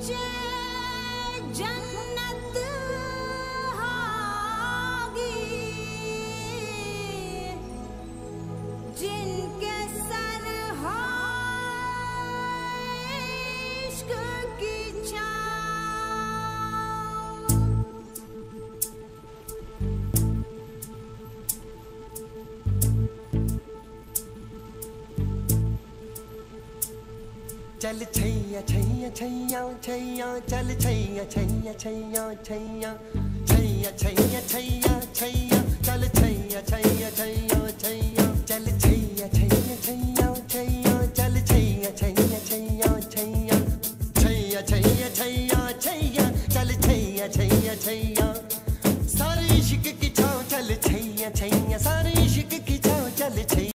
नीचे जन्नत होगी, जिनके सर हो इश्क की छाँव। चल छैया छैया छैया छैया, चल छैया छैया छैया छैया, छैया छैया छैया छैया, चल छैया छैया छैया छैया, चल छैया छैया छैया छैया, चल छैया छैया छैया छैया, छैया छैया छैया छैया, चल छैया छैया छैया।